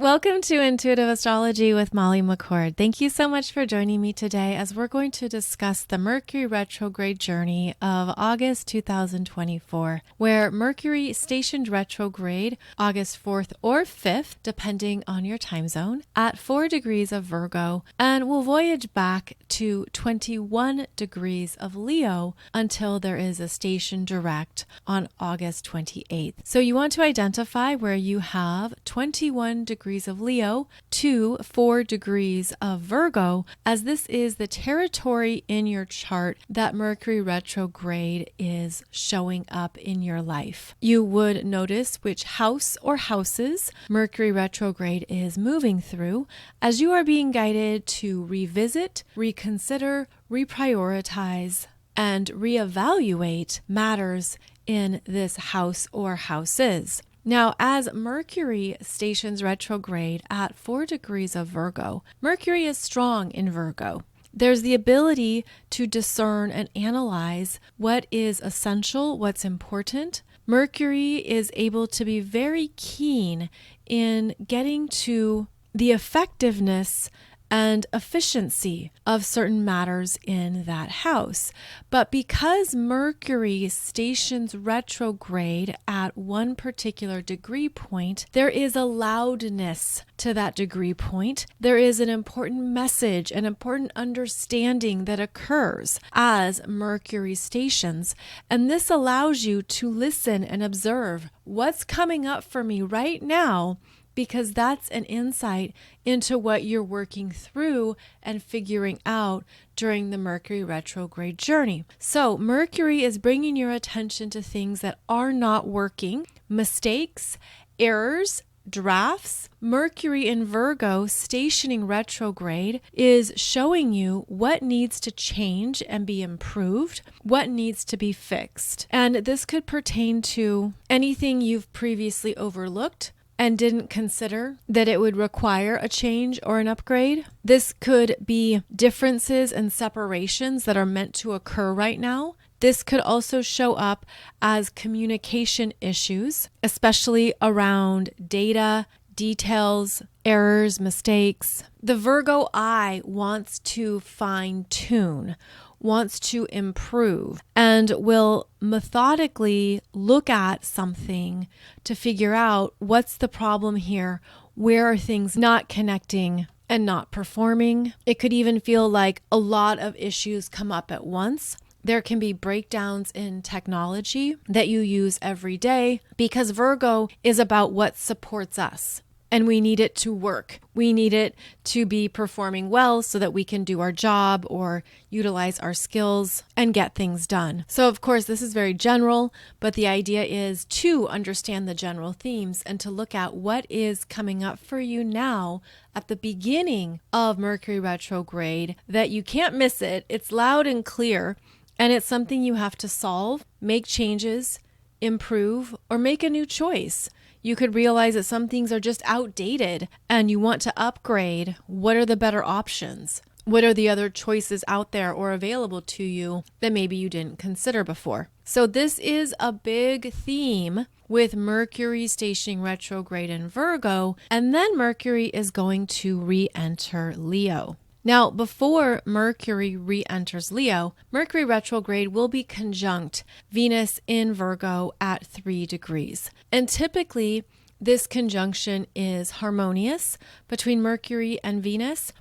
Welcome to Intuitive Astrology with Molly McCord. Thank you so much for joining me today as we're going to discuss the Mercury Retrograde journey of August 2024, where Mercury stationed retrograde August 4th or 5th, depending on your time zone, at 4 degrees of Virgo, and will voyage back to 21 degrees of Leo until there is a station direct on August 28th. So you want to identify where you have 21 degrees of Leo to 4 degrees of Virgo, as this is the territory in your chart that Mercury retrograde is showing up in your life. You would notice which house or houses Mercury retrograde is moving through as you are being guided to revisit, reconsider, reprioritize, and reevaluate matters in this house or houses. Now, as Mercury stations retrograde at 4 degrees of Virgo, Mercury is strong in Virgo. There's the ability to discern and analyze what is essential, what's important. Mercury is able to be very keen in getting to the effectiveness and efficiency of certain matters in that house. But because Mercury stations retrograde at one particular degree point, there is a loudness to that degree point. There is an important message, an important understanding that occurs as Mercury stations. And this allows you to listen and observe what's coming up for me right now, because that's an insight into what you're working through and figuring out during the Mercury retrograde journey. So Mercury is bringing your attention to things that are not working, mistakes, errors, drafts. Mercury in Virgo stationing retrograde is showing you what needs to change and be improved, what needs to be fixed. And this could pertain to anything you've previously overlooked and didn't consider that it would require a change or an upgrade. This could be differences and separations that are meant to occur right now. This could also show up as communication issues, especially around data, details, errors, mistakes. The Virgo eye wants to fine-tune, wants to improve, and will methodically look at something to figure out what's the problem here, where are things not connecting and not performing. It could even feel like a lot of issues come up at once. There can be breakdowns in technology that you use every day because Virgo is about what supports us. And we need it to work. We need it to be performing well so that we can do our job or utilize our skills and get things done. So of course, this is very general, but the idea is to understand the general themes and to look at what is coming up for you now at the beginning of Mercury retrograde, that you can't miss it. It's loud and clear, and it's something you have to solve, make changes, improve, or make a new choice. You could realize that some things are just outdated and you want to upgrade. What are the better options? What are the other choices out there or available to you that maybe you didn't consider before? So this is a big theme with Mercury stationing retrograde in Virgo, and then Mercury is going to re-enter Leo. Now, before Mercury re-enters Leo, Mercury retrograde will be conjunct Venus in Virgo at 3 degrees. And typically, this conjunction is harmonious between Mercury and Venus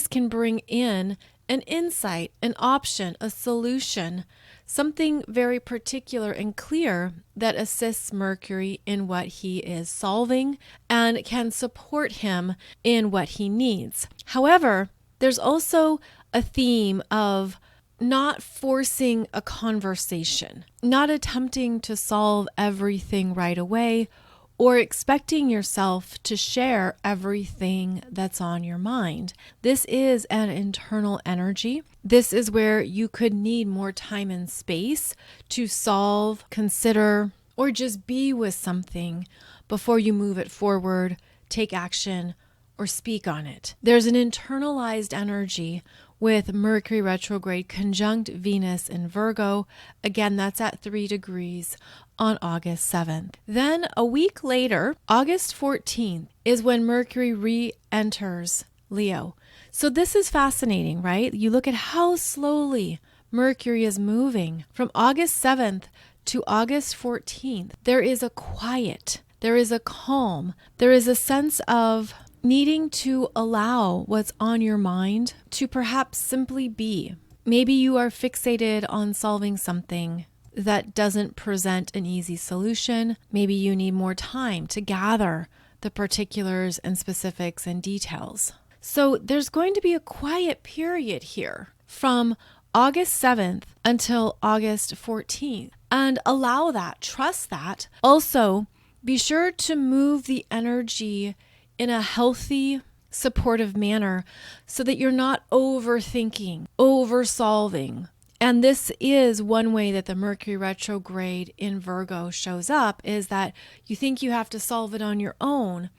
can bring in an insight, an option, a solution, something very particular and clear that assists Mercury in what he is solving and can support him in what he needs. However, there's also a theme of not forcing a conversation, not attempting to solve everything right away, or expecting yourself to share everything that's on your mind. This is an internal energy. This is where you could need more time and space to solve, consider, or just be with something before you move it forward, take action, or speak on it. There's an internalized energy with Mercury retrograde conjunct Venus in Virgo. Again, that's at 3 degrees on August 7th. Then a week later, August 14th, is when Mercury re-enters Leo. So this is fascinating, right? You look at how slowly Mercury is moving from August 7th to August 14th. There is a quiet, there is a calm, there is a sense of needing to allow what's on your mind to perhaps simply be. Maybe you are fixated on solving something that doesn't present an easy solution. Maybe you need more time to gather the particulars and specifics and details. So there's going to be a quiet period here from August 7th until August 14th. And allow that, trust that. Also, be sure to move the energy in a healthy, supportive manner so that you're not overthinking, oversolving. And this is one way that the Mercury retrograde in Virgo shows up, is that you think you have to solve it on your own.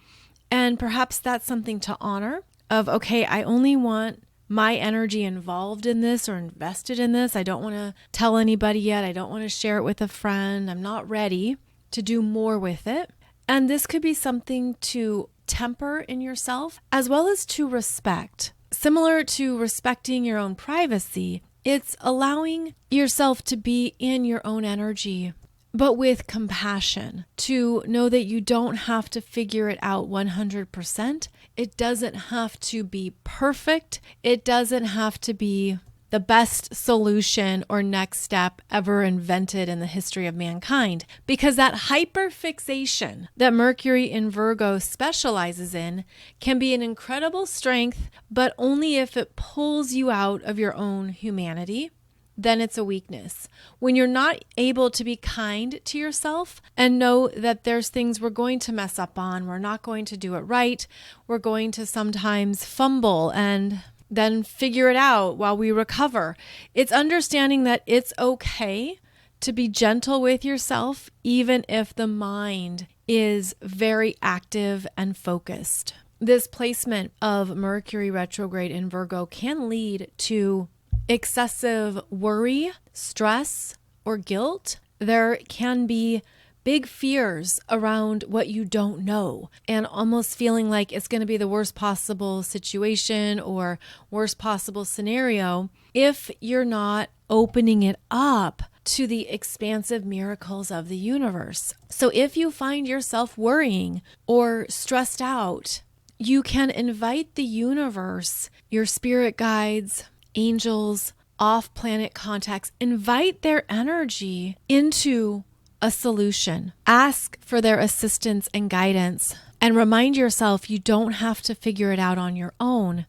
And perhaps that's something to honor of, okay, I only want my energy involved in this or invested in this. I don't want to tell anybody yet. I don't want to share it with a friend. I'm not ready to do more with it. And this could be something to temper in yourself as well as to respect. Similar to respecting your own privacy, it's allowing yourself to be in your own energy, but with compassion, to know that you don't have to figure it out 100%. It doesn't have to be perfect. It doesn't have to be the best solution or next step ever invented in the history of mankind, because that hyperfixation that Mercury in Virgo specializes in can be an incredible strength, but only if it pulls you out of your own humanity. Then it's a weakness. When you're not able to be kind to yourself and know that there's things we're going to mess up on, we're not going to do it right, we're going to sometimes fumble and then figure it out while we recover. It's understanding that it's okay to be gentle with yourself, even if the mind is very active and focused. This placement of Mercury retrograde in Virgo can lead to excessive worry, stress, or guilt. There can be big fears around what you don't know and almost feeling like it's going to be the worst possible situation or worst possible scenario if you're not opening it up to the expansive miracles of the universe. So if you find yourself worrying or stressed out, you can invite the universe, your spirit guides, angels, off-planet contacts, invite their energy into a solution. Ask for their assistance and guidance, and remind yourself you don't have to figure it out on your own.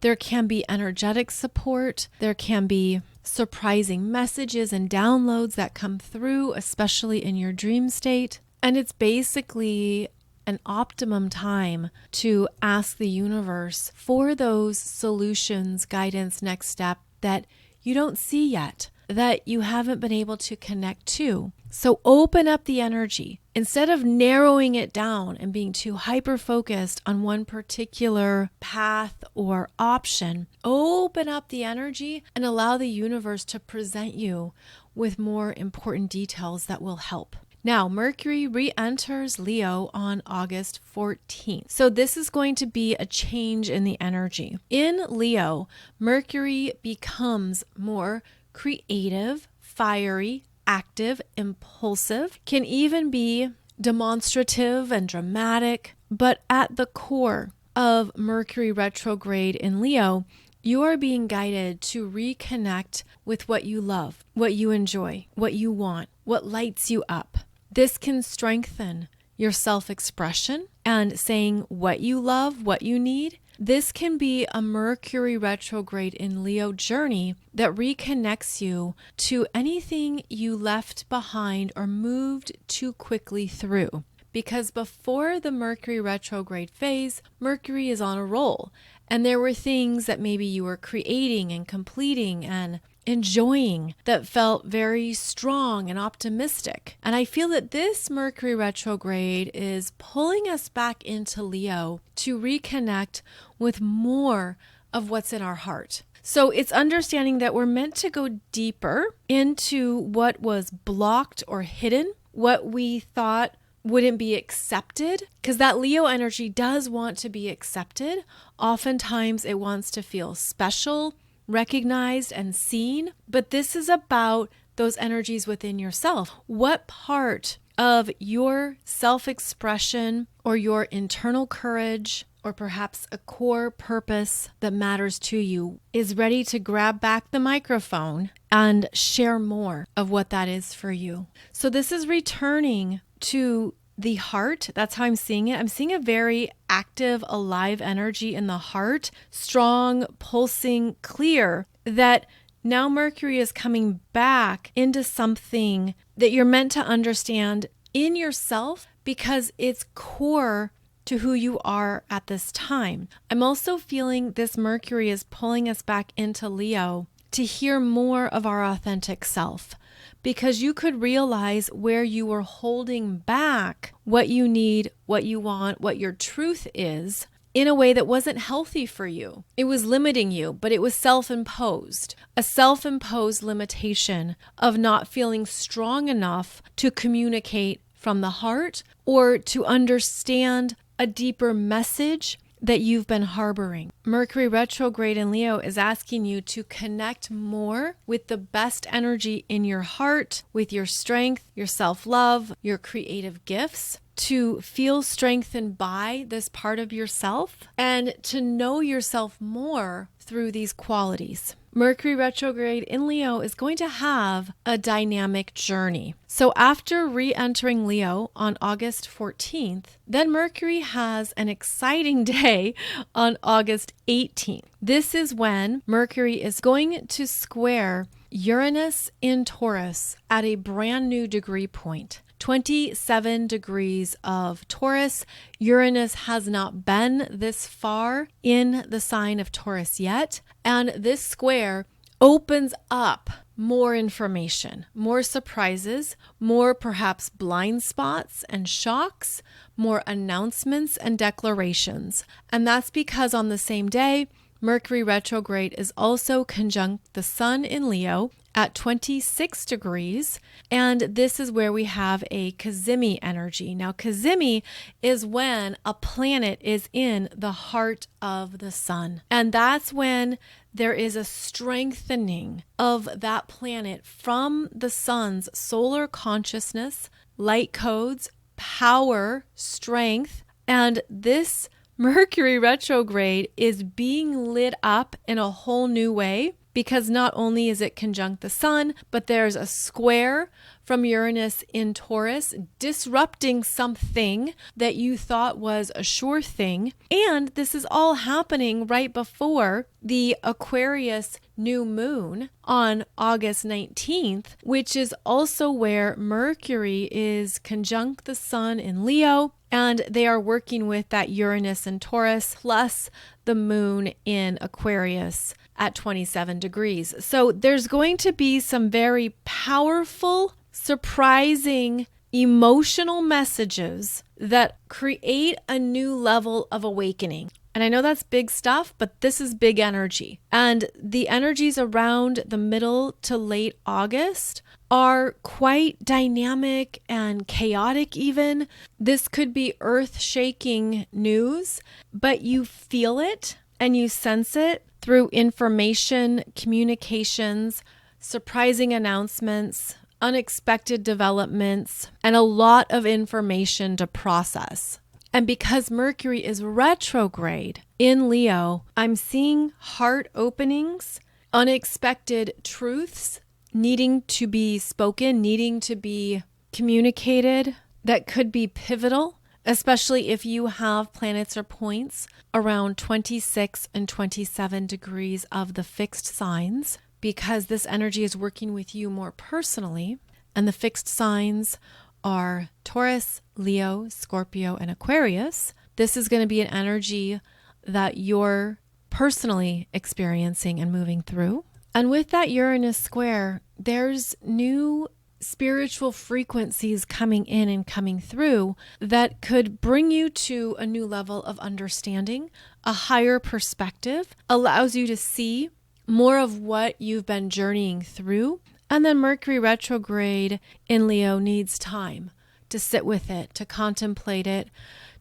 There can be energetic support. There can be surprising messages and downloads that come through, especially in your dream state. And it's basically an optimum time to ask the universe for those solutions, guidance, next step that you don't see yet, that you haven't been able to connect to. So open up the energy. Instead of narrowing it down and being too hyper-focused on one particular path or option, open up the energy and allow the universe to present you with more important details that will help. Now, Mercury re-enters Leo on August 14th. So this is going to be a change in the energy. In Leo, Mercury becomes more creative, fiery, active, impulsive, can even be demonstrative and dramatic. But at the core of Mercury retrograde in Leo, you are being guided to reconnect with what you love, what you enjoy, what you want, what lights you up. This can strengthen your self-expression and saying what you love, what you need. This can be a Mercury retrograde in Leo journey that reconnects you to anything you left behind or moved too quickly through. Because before the Mercury retrograde phase, Mercury is on a roll. And there were things that maybe you were creating and completing and enjoying that felt very strong and optimistic. And I feel that this Mercury retrograde is pulling us back into Leo to reconnect with more of what's in our heart. So it's understanding that we're meant to go deeper into what was blocked or hidden what we thought wouldn't be accepted, because that Leo energy does want to be accepted. Oftentimes it wants to feel special, recognized, and seen. But this is about those energies within yourself. What part of your self-expression or your internal courage, or perhaps a core purpose that matters to you, is ready to grab back the microphone and share more of what that is for you? So this is returning to the heart. That's how I'm seeing it. I'm seeing a very active, alive energy in the heart, strong, pulsing, clear, that now Mercury is coming back into something that you're meant to understand in yourself, because it's core to who you are at this time. I'm also feeling this Mercury is pulling us back into Leo to hear more of our authentic self, because you could realize where you were holding back what you need, what you want, what your truth is, in a way that wasn't healthy for you. It was limiting you, but it was self-imposed. A self-imposed limitation of not feeling strong enough to communicate from the heart or to understand a deeper message that you've been harboring. Mercury retrograde in Leo is asking you to connect more with the best energy in your heart, with your strength, your self-love, your creative gifts, to feel strengthened by this part of yourself and to know yourself more through these qualities. Mercury retrograde in Leo is going to have a dynamic journey. So after re-entering Leo on August 14th, then Mercury has an exciting day on August 18th. This is when Mercury is going to square Uranus in Taurus at a brand new degree point. 27 degrees of Taurus. Uranus has not been this far in the sign of Taurus yet. And this square opens up more information, more surprises, more perhaps blind spots and shocks, more announcements and declarations. And that's because on the same day, Mercury retrograde is also conjunct the Sun in Leo at 26 degrees. And this is where we have a cazimi energy. Now, cazimi is when a planet is in the heart of the sun. And that's when there is a strengthening of that planet from the sun's solar consciousness, light codes, power, strength. And this Mercury retrograde is being lit up in a whole new way, because not only is it conjunct the sun, but there's a square from Uranus in Taurus, disrupting something that you thought was a sure thing. And this is all happening right before the Aquarius new moon on August 19th, which is also where Mercury is conjunct the sun in Leo. And they are working with that Uranus in Taurus plus the moon in Aquarius at 27 degrees. So there's going to be some very powerful, surprising, emotional messages that create a new level of awakening. And I know that's big stuff, but this is big energy. And the energies around the middle to late August are quite dynamic and chaotic even. This could be earth-shaking news, but you feel it and you sense it through information, communications, surprising announcements, unexpected developments, and a lot of information to process. And because Mercury is retrograde in Leo, I'm seeing heart openings, unexpected truths needing to be spoken, needing to be communicated, that could be pivotal, especially if you have planets or points around 26 and 27 degrees of the fixed signs, because this energy is working with you more personally. And the fixed signs are Taurus, Leo, Scorpio, and Aquarius. This is going to be an energy that you're personally experiencing and moving through. And with that Uranus square, there's new spiritual frequencies coming in and coming through that could bring you to a new level of understanding, a higher perspective, allows you to see more of what you've been journeying through And then Mercury retrograde in Leo needs time to sit with it, to contemplate it,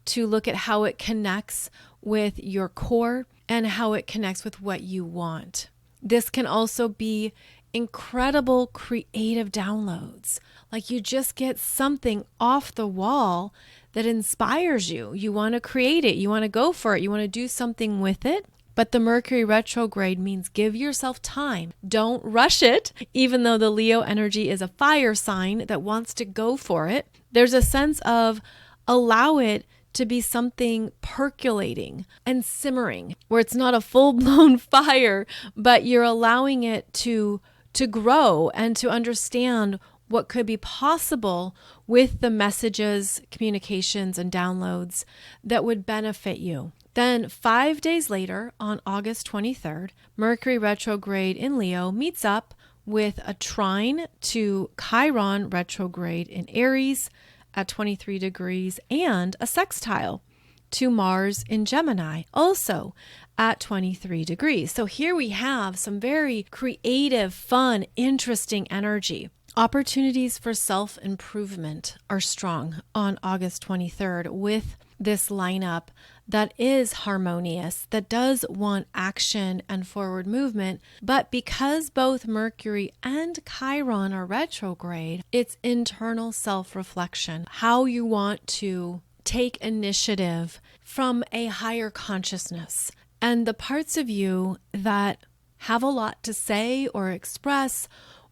to look at how it connects with your core and how it connects with what you want. This can also be incredible creative downloads. Like you just get something off the wall that inspires you. You want to create it. You want to go for it. You want to do something with it. But the Mercury retrograde means give yourself time. Don't rush it, even though the Leo energy is a fire sign that wants to go for it. There's a sense of allow it to be something percolating and simmering, where it's not a full-blown fire, but you're allowing it to grow and to understand what could be possible with the messages, communications, and downloads that would benefit you. Then 5 days later, on August 23rd, Mercury retrograde in Leo meets up with a trine to Chiron retrograde in Aries at 23 degrees and a sextile to Mars in Gemini, also at 23 degrees. So here we have some very creative, fun, interesting energy. Opportunities for self-improvement are strong on August 23rd with this lineup that is harmonious, that does want action and forward movement. But because both Mercury and Chiron are retrograde, it's internal self-reflection, how you want to take initiative from a higher consciousness. And the parts of you that have a lot to say or express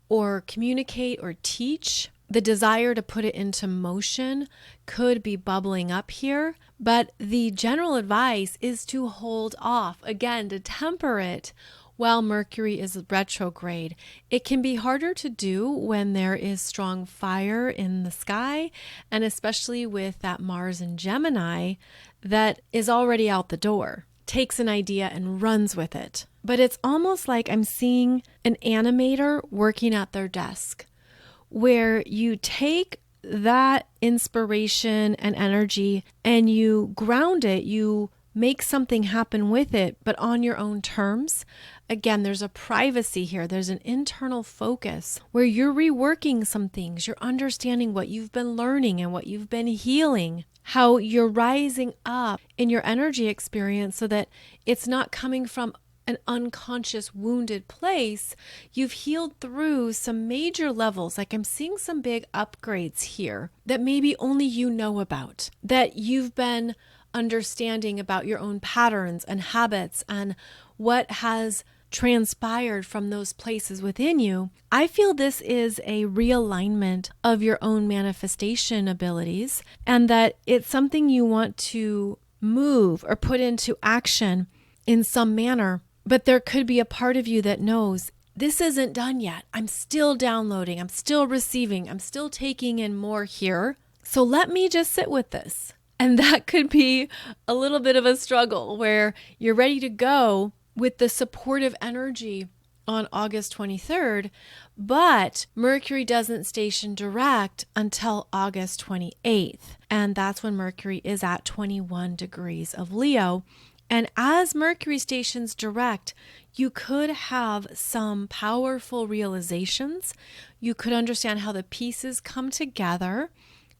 or communicate or teach, the desire to put it into motion could be bubbling up here. But the general advice is to hold off, again, to temper it while Mercury is retrograde. It can be harder to do when there is strong fire in the sky, and especially with that Mars in Gemini that is already out the door, takes an idea and runs with it. But it's almost like I'm seeing an animator working at their desk, where you take that inspiration and energy and you ground it, you make something happen with it, but on your own terms. Again, there's a privacy here. There's an internal focus where you're reworking some things. You're understanding what you've been learning and what you've been healing, how you're rising up in your energy experience so that it's not coming from an unconscious wounded place. You've healed through some major levels. Like I'm seeing some big upgrades here that maybe only you know about, that you've been understanding about your own patterns and habits and what has transpired from those places within you. I feel this is a realignment of your own manifestation abilities, and that it's something you want to move or put into action in some manner. But there could be a part of you that knows this isn't done yet. I'm still downloading. I'm still receiving. I'm still taking in more here. So let me just sit with this. And that could be a little bit of a struggle where you're ready to go with the supportive energy on August 23rd, but Mercury doesn't station direct until August 28th. And that's when Mercury is at 21 degrees of Leo. And as Mercury stations direct, you could have some powerful realizations. You could understand how the pieces come together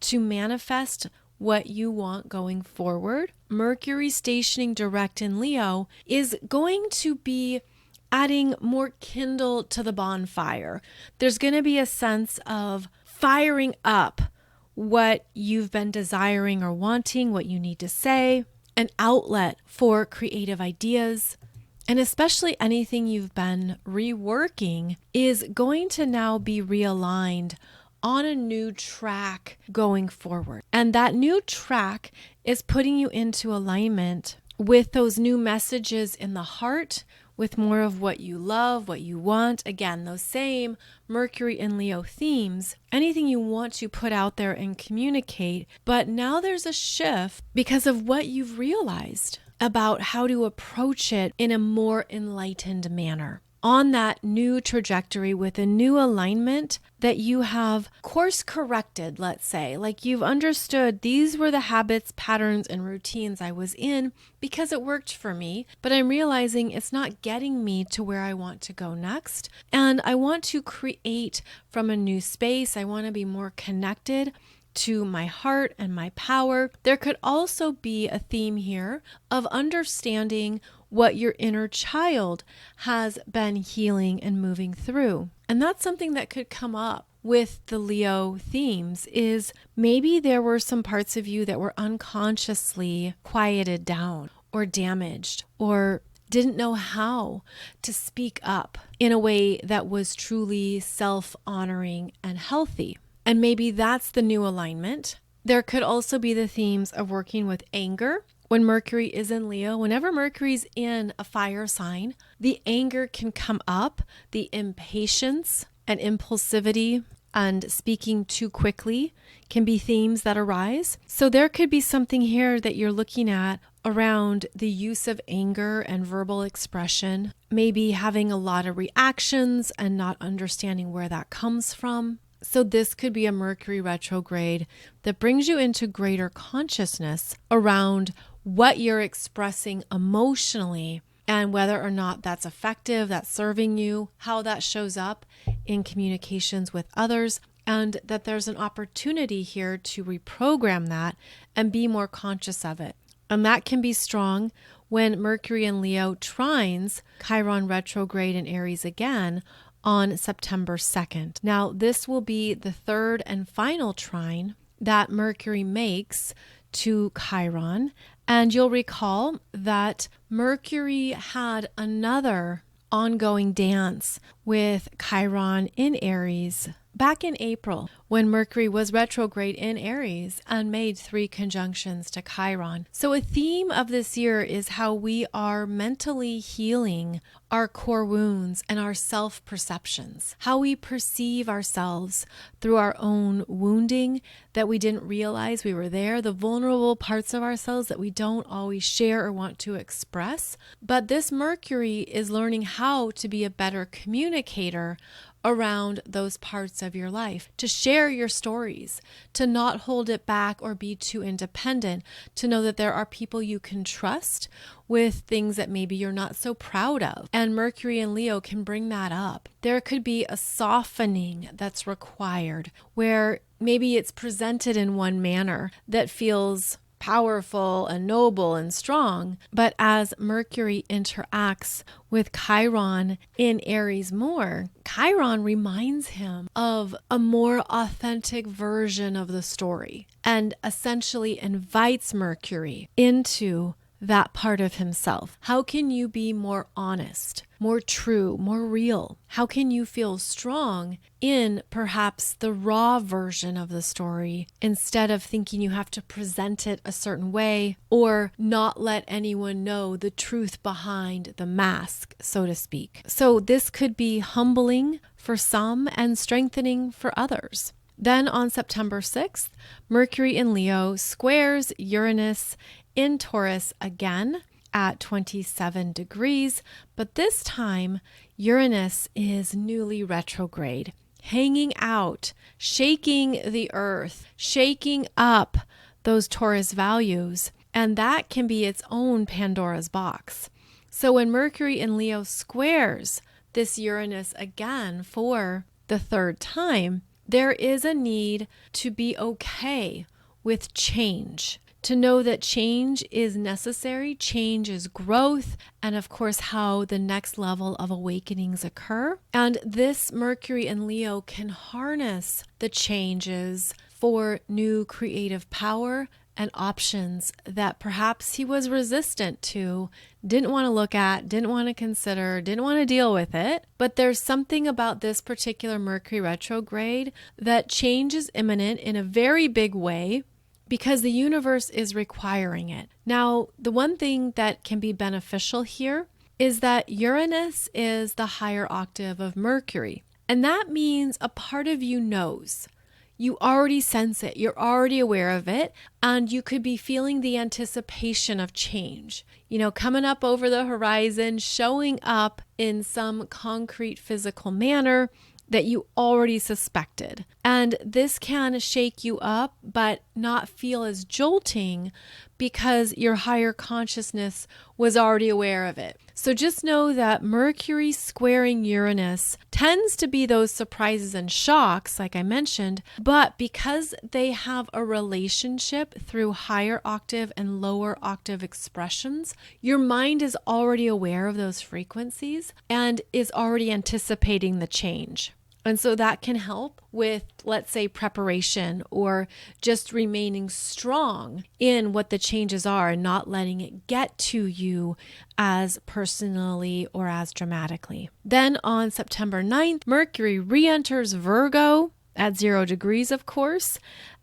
to manifest what you want going forward. Mercury stationing direct in Leo is going to be adding more kindle to the bonfire. There's going to be a sense of firing up what you've been desiring or wanting, what you need to say, an outlet for creative ideas, and especially anything you've been reworking is going to now be realigned on a new track going forward. And that new track is putting you into alignment with those new messages in the heart, with more of what you love, what you want. Again, those same Mercury and Leo themes, anything you want to put out there and communicate. But now there's a shift because of what you've realized about how to approach it in a more enlightened manner. on that new trajectory with a new alignment that you have course corrected, let's say. Like you've understood these were the habits, patterns, and routines I was in because it worked for me, but I'm realizing it's not getting me to where I want to go next. And I want to create from a new space. I want to be more connected to my heart and my power. There could also be a theme here of understanding what your inner child has been healing and moving through. And that's something that could come up with the Leo themes is maybe there were some parts of you that were unconsciously quieted down or damaged or didn't know how to speak up in a way that was truly self-honoring and healthy. And maybe that's the new alignment. There could also be the themes of working with anger. When Mercury is in Leo, whenever Mercury's in a fire sign, the anger can come up, the impatience and impulsivity and speaking too quickly can be themes that arise. So there could be something here that you're looking at around the use of anger and verbal expression, maybe having a lot of reactions and not understanding where that comes from. So this could be a Mercury retrograde that brings you into greater consciousness around what you're expressing emotionally and whether or not that's effective, that's serving you, how that shows up in communications with others, and that there's an opportunity here to reprogram that and be more conscious of it. And that can be strong when Mercury and Leo trines Chiron retrograde in Aries again on September 2nd. Now, this will be the third and final trine that Mercury makes to Chiron. And you'll recall that Mercury had another ongoing dance with Chiron in Aries back in April when Mercury was retrograde in Aries and made 3 conjunctions to Chiron. So a theme of this year is how we are mentally healing our core wounds and our self-perceptions, how we perceive ourselves through our own wounding that we didn't realize we were there, the vulnerable parts of ourselves that we don't always share or want to express. But this Mercury is learning how to be a better communicator around those parts of your life, to share your stories, to not hold it back or be too independent, to know that there are people you can trust with things that maybe you're not so proud of. And Mercury and Leo can bring that up. There could be a softening that's required where maybe it's presented in one manner that feels powerful and noble and strong. But as Mercury interacts with Chiron in Aries more, Chiron reminds him of a more authentic version of the story and essentially invites Mercury into that part of himself. How can you be more honest, more true, more real? How can you feel strong in perhaps the raw version of the story instead of thinking you have to present it a certain way or not let anyone know the truth behind the mask, so to speak? So this could be humbling for some and strengthening for others. Then on September 6th, Mercury in Leo squares Uranus in Taurus again at 27 degrees, but this time Uranus is newly retrograde, hanging out, shaking the earth, shaking up those Taurus values, and that can be its own Pandora's box. So when Mercury in Leo squares this Uranus again for the third time, there is a need to be okay with change, to know that change is necessary, change is growth, and of course how the next level of awakenings occur. And this Mercury in Leo can harness the changes for new creative power and options that perhaps he was resistant to, didn't want to look at, didn't want to consider, didn't want to deal with it. But there's something about this particular Mercury retrograde that change is imminent in a very big way, because the universe is requiring it. Now, the one thing that can be beneficial here is that Uranus is the higher octave of Mercury. And that means a part of you knows. you already sense it, you're already aware of it, and you could be feeling the anticipation of change, coming up over the horizon, showing up in some concrete physical manner that you already suspected. And this can shake you up, but not feel as jolting because your higher consciousness was already aware of it. So just know that Mercury squaring Uranus tends to be those surprises and shocks, like I mentioned, but because they have a relationship through higher octave and lower octave expressions, your mind is already aware of those frequencies and is already anticipating the change. And so that can help with, let's say, preparation or just remaining strong in what the changes are and not letting it get to you as personally or as dramatically. Then on September 9th, Mercury re-enters Virgo at 0 degrees, of course,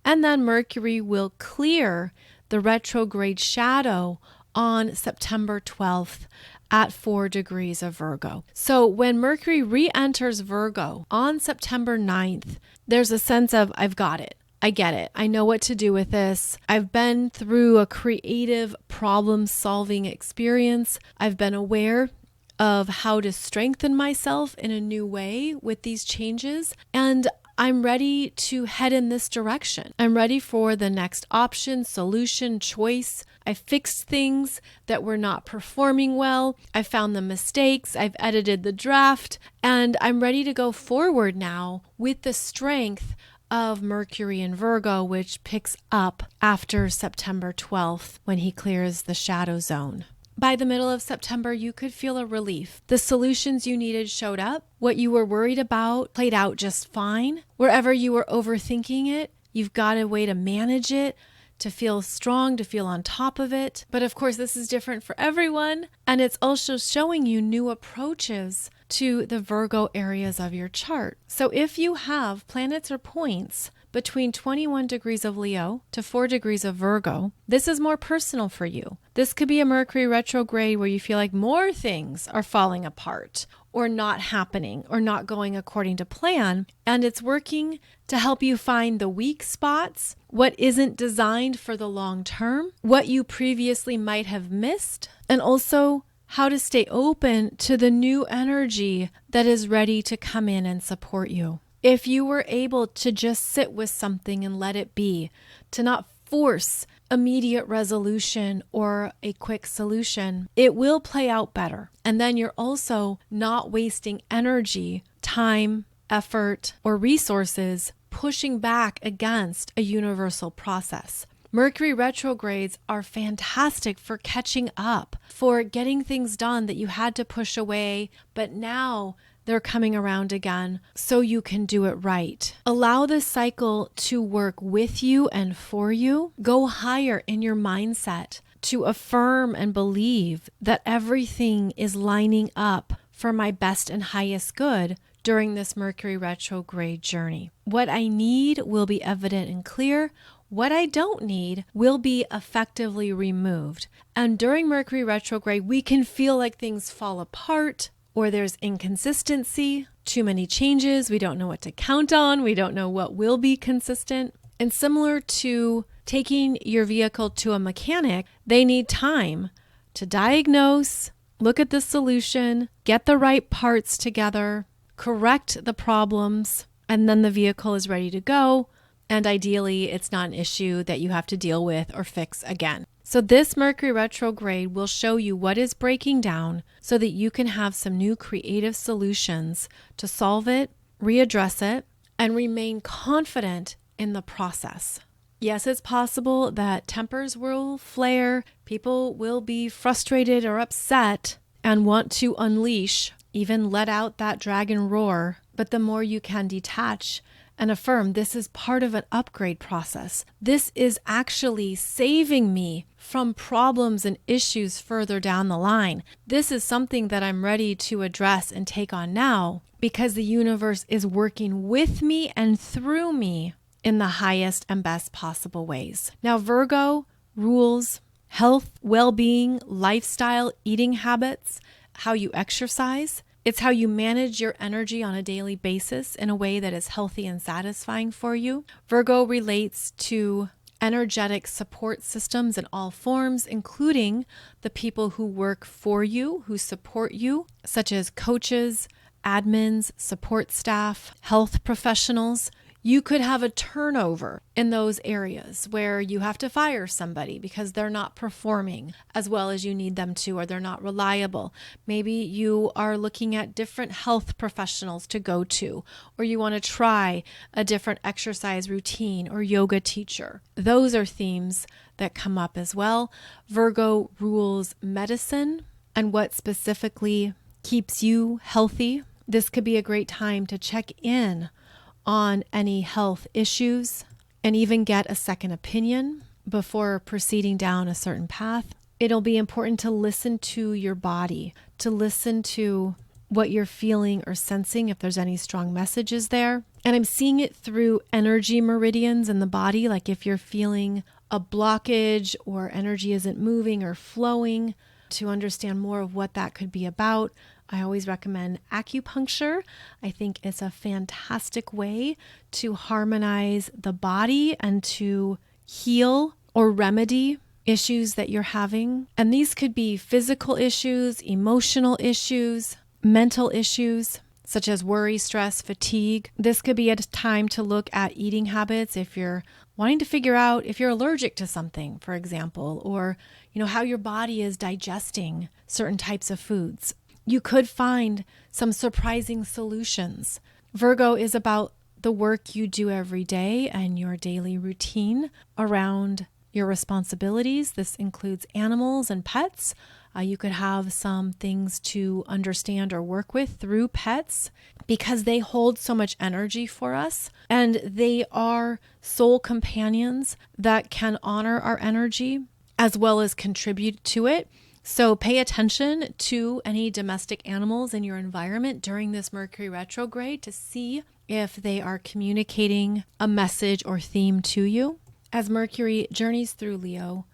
and then Mercury will clear the retrograde shadow on September 12th at 4 degrees of Virgo. So when Mercury re-enters Virgo on September 9th, there's a sense of, I've got it. I get it. I know what to do with this. I've been through a creative problem-solving experience. I've been aware of how to strengthen myself in a new way with these changes. And I'm ready to head in this direction. I'm ready for the next option, solution, choice. I fixed things that were not performing well. I found the mistakes. I've edited the draft, and I'm ready to go forward now with the strength of Mercury in Virgo, which picks up after September 12th when he clears the shadow zone. By the middle of September, you could feel a relief. The solutions you needed showed up. What you were worried about played out just fine. Wherever you were overthinking it, you've got a way to manage it, to feel strong, to feel on top of it. But of course, this is different for everyone. And it's also showing you new approaches to the Virgo areas of your chart. So if you have planets or points between 21 degrees of Leo to 4 degrees of Virgo, this is more personal for you. This could be a Mercury retrograde where you feel like more things are falling apart or not happening or not going according to plan. And it's working to help you find the weak spots, what isn't designed for the long term, what you previously might have missed, and also how to stay open to the new energy that is ready to come in and support you. If you were able to just sit with something and let it be, to not force immediate resolution or a quick solution, it will play out better. And then you're also not wasting energy, time, effort, or resources pushing back against a universal process. Mercury retrogrades are fantastic for catching up, for getting things done that you had to push away, but now they're coming around again so you can do it right. Allow this cycle to work with you and for you. Go higher in your mindset to affirm and believe that everything is lining up for my best and highest good during this Mercury retrograde journey. What I need will be evident and clear. What I don't need will be effectively removed. And during Mercury retrograde, we can feel like things fall apart, or there's inconsistency, too many changes, we don't know what to count on, we don't know what will be consistent. And similar to taking your vehicle to a mechanic, they need time to diagnose, look at the solution, get the right parts together, correct the problems, and then the vehicle is ready to go. And ideally, it's not an issue that you have to deal with or fix again. So this Mercury retrograde will show you what is breaking down so that you can have some new creative solutions to solve it, readdress it, and remain confident in the process. Yes, it's possible that tempers will flare, people will be frustrated or upset and want to unleash, even let out that dragon roar. But the more you can detach and affirm, this is part of an upgrade process. This is actually saving me from problems and issues further down the line. This is something that I'm ready to address and take on now because the universe is working with me and through me in the highest and best possible ways. Now, Virgo rules health, well-being, lifestyle, eating habits, how you exercise. It's how you manage your energy on a daily basis in a way that is healthy and satisfying for you. Virgo relates to energetic support systems in all forms, including the people who work for you, who support you, such as coaches, admins, support staff, health professionals. You could have a turnover in those areas where you have to fire somebody because they're not performing as well as you need them to, or they're not reliable. Maybe you are looking at different health professionals to go to, or you want to try a different exercise routine or yoga teacher. Those are themes that come up as well. Virgo rules medicine and what specifically keeps you healthy. This could be a great time to check in on any health issues and even get a second opinion before proceeding down a certain path. It'll be important to listen to your body, to listen to what you're feeling or sensing if there's any strong messages there. And I'm seeing it through energy meridians in the body, like if you're feeling a blockage or energy isn't moving or flowing, to understand more of what that could be about. I always recommend acupuncture. I think it's a fantastic way to harmonize the body and to heal or remedy issues that you're having. And these could be physical issues, emotional issues, mental issues, such as worry, stress, fatigue. This could be a time to look at eating habits if you're wanting to figure out if you're allergic to something, for example, or how your body is digesting certain types of foods. You could find some surprising solutions. Virgo is about the work you do every day and your daily routine around your responsibilities. This includes animals and pets. You could have some things to understand or work with through pets because they hold so much energy for us, and they are soul companions that can honor our energy as well as contribute to it. So pay attention to any domestic animals in your environment during this Mercury retrograde to see if they are communicating a message or theme to you. As Mercury journeys through Leo,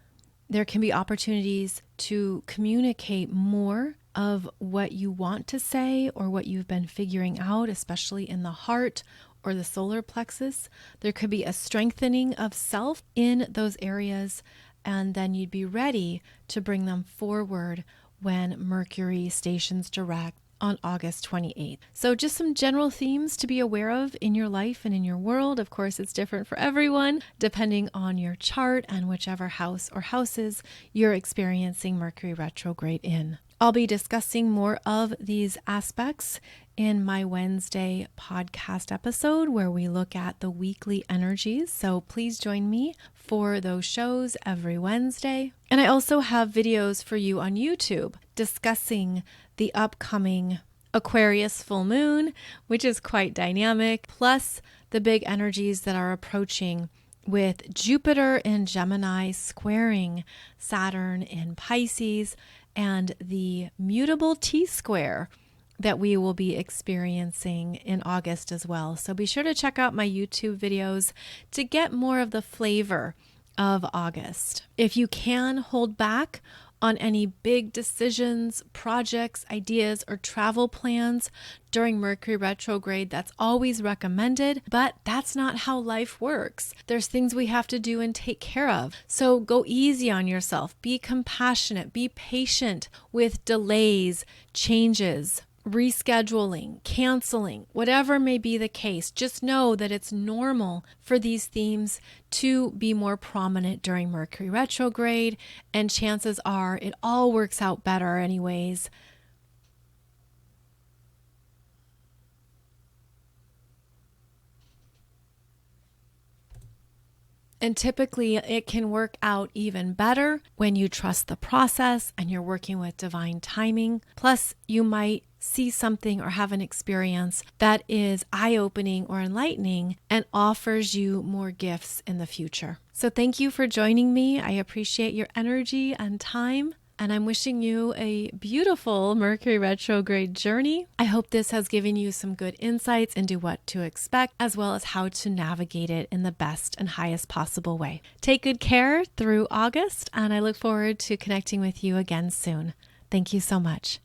there can be opportunities to communicate more of what you want to say or what you've been figuring out, especially in the heart or the solar plexus. There could be a strengthening of self in those areas, and then you'd be ready to bring them forward when Mercury stations direct on August 28th. So just some general themes to be aware of in your life and in your world. Of course, it's different for everyone, depending on your chart and whichever house or houses you're experiencing Mercury retrograde in. I'll be discussing more of these aspects in my Wednesday podcast episode where we look at the weekly energies. So please join me for those shows every Wednesday. And I also have videos for you on YouTube discussing the upcoming Aquarius full moon, which is quite dynamic, plus the big energies that are approaching with Jupiter in Gemini squaring Saturn in Pisces, and the mutable T-square that we will be experiencing in August as well. So be sure to check out my YouTube videos to get more of the flavor of August. If you can hold back on any big decisions, projects, ideas, or travel plans during Mercury retrograde, that's always recommended, but that's not how life works. There's things we have to do and take care of. So go easy on yourself. Be compassionate. Be patient with delays, changes, rescheduling, canceling, whatever may be the case. Just know that it's normal for these themes to be more prominent during Mercury retrograde, and chances are it all works out better anyways. And typically it can work out even better when you trust the process and you're working with divine timing. Plus, you might see something or have an experience that is eye-opening or enlightening and offers you more gifts in the future. So thank you for joining me. I appreciate your energy and time. And I'm wishing you a beautiful Mercury retrograde journey. I hope this has given you some good insights into what to expect, as well as how to navigate it in the best and highest possible way. Take good care through August, and I look forward to connecting with you again soon. Thank you so much.